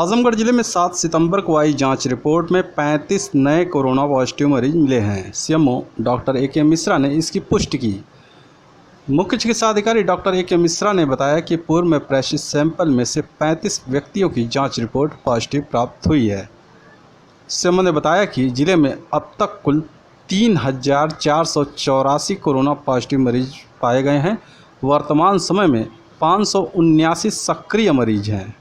आजमगढ़ जिले में 7 सितंबर को आई जांच रिपोर्ट में 35 नए कोरोना पॉजिटिव मरीज मिले हैं। CMO doctor A K. मिश्रा ने इसकी पुष्टि की। मुख्य चिकित्सा अधिकारी डॉक्टर ए.के. मिश्रा ने बताया कि पूर्व में प्रेषित सैंपल में से 35 व्यक्तियों की जांच रिपोर्ट पॉजिटिव प्राप्त हुई है। सीएमओ ने बताया कि जिले में अब तक कुल 3,484 कोरोना पॉजिटिव मरीज पाए गए हैं। वर्तमान समय में 579 सक्रिय मरीज हैं।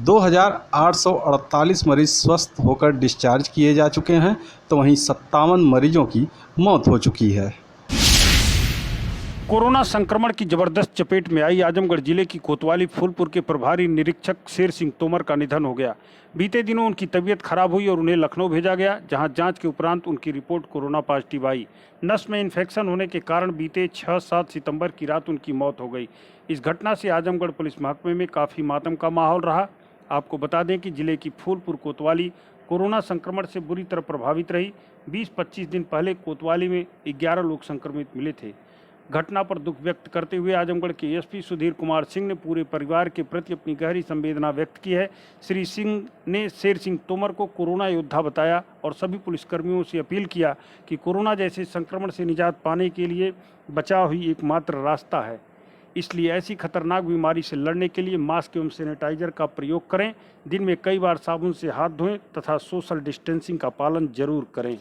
2,848 मरीज स्वस्थ होकर डिस्चार्ज किए जा चुके हैं, तो वहीं 57 मरीजों की मौत हो चुकी है। कोरोना संक्रमण की जबरदस्त चपेट में आई आजमगढ़ जिले की कोतवाली फूलपुर के प्रभारी निरीक्षक शेर सिंह तोमर का निधन हो गया। बीते दिनों उनकी तबीयत खराब हुई और उन्हें लखनऊ भेजा गया, जहां जांच के उपरांत उनकी रिपोर्ट कोरोना पॉजिटिव आई। नस में इन्फेक्शन होने के कारण बीते 6-7 सितंबर की रात उनकी मौत हो गई। इस घटना से आजमगढ़ पुलिस महकमे में काफ़ी मातम का माहौल रहा। आपको बता दें कि जिले की फूलपुर कोतवाली कोरोना संक्रमण से बुरी तरह प्रभावित रही। 20-25 दिन पहले कोतवाली में 11 लोग संक्रमित मिले थे। घटना पर दुख व्यक्त करते हुए आजमगढ़ के एसपी सुधीर कुमार सिंह ने पूरे परिवार के प्रति अपनी गहरी संवेदना व्यक्त की है। श्री सिंह ने शेर सिंह तोमर को कोरोना योद्धा बताया और सभी पुलिसकर्मियों से अपील किया कि कोरोना जैसे संक्रमण से निजात पाने के लिए बचाव ही एकमात्र रास्ता है। इसलिए ऐसी खतरनाक बीमारी से लड़ने के लिए मास्क एवं सैनिटाइजर का प्रयोग करें। दिन में कई बार साबुन से हाथ धोएं तथा सोशल डिस्टेंसिंग का पालन जरूर करें।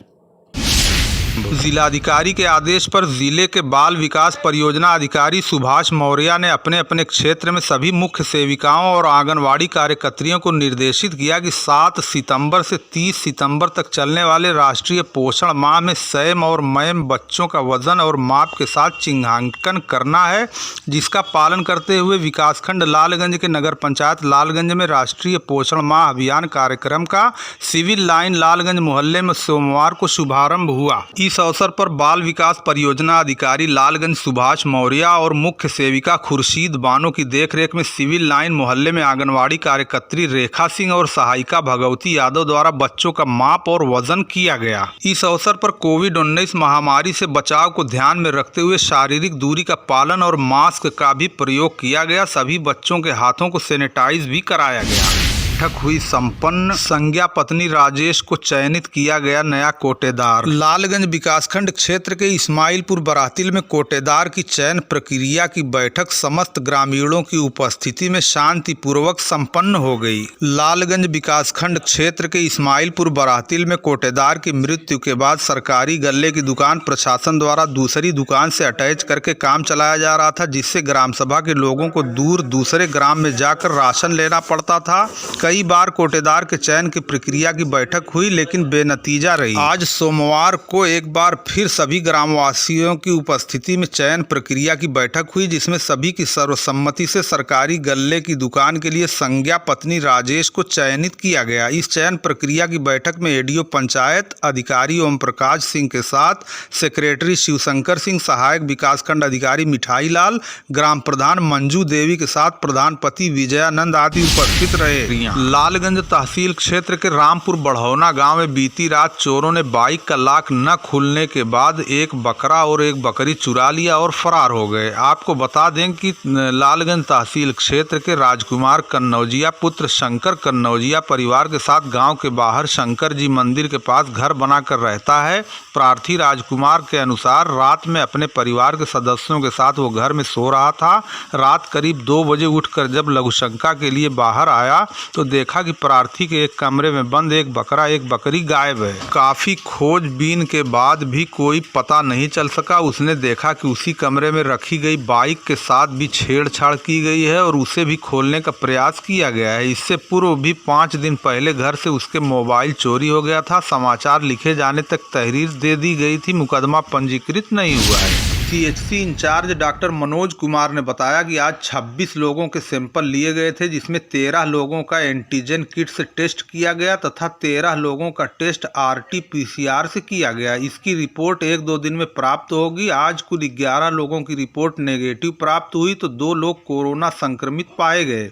जिलाधिकारी के आदेश पर जिले के बाल विकास परियोजना अधिकारी सुभाष मौर्य ने अपने अपने क्षेत्र में सभी मुख्य सेविकाओं और आंगनवाड़ी कार्यकर्तियों को निर्देशित किया कि 7 सितंबर से 30 सितंबर तक चलने वाले राष्ट्रीय पोषण माह में सैम और मैम बच्चों का वजन और माप के साथ चिन्हांकन करना है, जिसका पालन करते हुए विकासखंड लालगंज के नगर पंचायत लालगंज में राष्ट्रीय पोषण माह अभियान कार्यक्रम का सिविल लाइन लालगंज मोहल्ले में सोमवार को शुभारंभ हुआ। इस अवसर पर बाल विकास परियोजना अधिकारी लालगंज सुभाष मौर्य और मुख्य सेविका खुर्शीद बानो की देखरेख में सिविल लाइन मोहल्ले में आंगनवाड़ी कार्यकर्त्री रेखा सिंह और सहायिका भगवती यादव द्वारा बच्चों का माप और वजन किया गया। इस अवसर पर कोविड-19 महामारी से बचाव को ध्यान में रखते हुए शारीरिक दूरी का पालन और मास्क का भी प्रयोग किया गया। सभी बच्चों के हाथों को सैनिटाइज भी कराया गया। बैठक हुई संपन्न। संज्ञा पत्नी राजेश को चयनित किया गया नया कोटेदार। लालगंज विकासखंड क्षेत्र के इस्माइलपुर बरातिल में कोटेदार की चयन प्रक्रिया की बैठक समस्त ग्रामीणों की उपस्थिति में शांतिपूर्वक संपन्न हो गई। लालगंज विकासखंड क्षेत्र के इस्माइलपुर बरातिल में कोटेदार की मृत्यु के बाद सरकारी गल्ले की दुकान प्रशासन द्वारा दूसरी दुकान से अटैच करके काम चलाया जा रहा था, जिससे ग्राम सभा के लोगों को दूर दूसरे ग्राम में जाकर राशन लेना पड़ता था। कई बार कोटेदार के चयन की प्रक्रिया की बैठक हुई, लेकिन बेनतीजा रही। आज सोमवार को एक बार फिर सभी ग्रामवासियों की उपस्थिति में चयन प्रक्रिया की बैठक हुई, जिसमें सभी की सर्वसम्मति से सरकारी गल्ले की दुकान के लिए संज्ञा पत्नी राजेश को चयनित किया गया। इस चयन प्रक्रिया की बैठक में एडीओ पंचायत अधिकारी ओम प्रकाश सिंह के साथ सेक्रेटरी शिवशंकर सिंह, सहायक विकासखंड अधिकारी मिठाई लाल, ग्राम प्रधान मंजू देवी के साथ प्रधान पति विजयानंद आदि उपस्थित रहे। लालगंज तहसील क्षेत्र के रामपुर बढ़ौना गांव में बीती रात चोरों ने बाइक का लॉक न खुलने के बाद एक बकरा और एक बकरी चुरा लिया और फरार हो गए। आपको बता दें कि लालगंज तहसील क्षेत्र के राजकुमार कन्नौजिया पुत्र शंकर कन्नौजिया परिवार के साथ गांव के बाहर शंकर जी मंदिर के पास घर बनाकर रहता है। प्रार्थी राजकुमार के अनुसार रात में अपने परिवार के सदस्यों के साथ वो घर में सो रहा था। रात करीब 2 बजे उठकर जब लघुशंका के लिए बाहर आया तो देखा कि प्रार्थी के एक कमरे में बंद एक बकरा एक बकरी गायब है। काफी खोजबीन के बाद भी कोई पता नहीं चल सका। उसने देखा कि उसी कमरे में रखी गई बाइक के साथ भी छेड़छाड़ की गई है और उसे भी खोलने का प्रयास किया गया है। इससे पूर्व भी 5 दिन पहले घर से उसके मोबाइल चोरी हो गया था। समाचार लिखे जाने तक तहरीर दे दी गई थी, मुकदमा पंजीकृत नहीं हुआ है। CHC incharge doctor Manoj Kumar ने बताया कि आज 26 लोगों के सैंपल लिए गए थे, जिसमें 13 लोगों का एंटीजन किट से टेस्ट किया गया तथा 13 लोगों का टेस्ट RT-PCR से किया गया। इसकी रिपोर्ट 1-2 दिन में प्राप्त होगी। आज कुल 11 लोगों की रिपोर्ट नेगेटिव प्राप्त हुई तो 2 लोग कोरोना संक्रमित पाए गए।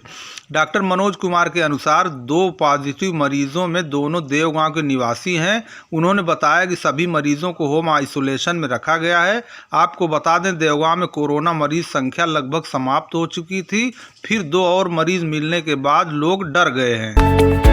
डॉक्टर मनोज कुमार के अनुसार 2 पॉजिटिव मरीजों में दोनों देवगांव के निवासी हैं। उन्होंने बताया कि सभी मरीजों को होम आइसोलेशन में रखा गया है। आपको बता दें, देवगांव में कोरोना मरीज संख्या लगभग समाप्त हो चुकी थी। फिर 2 और मरीज मिलने के बाद लोग डर गए हैं।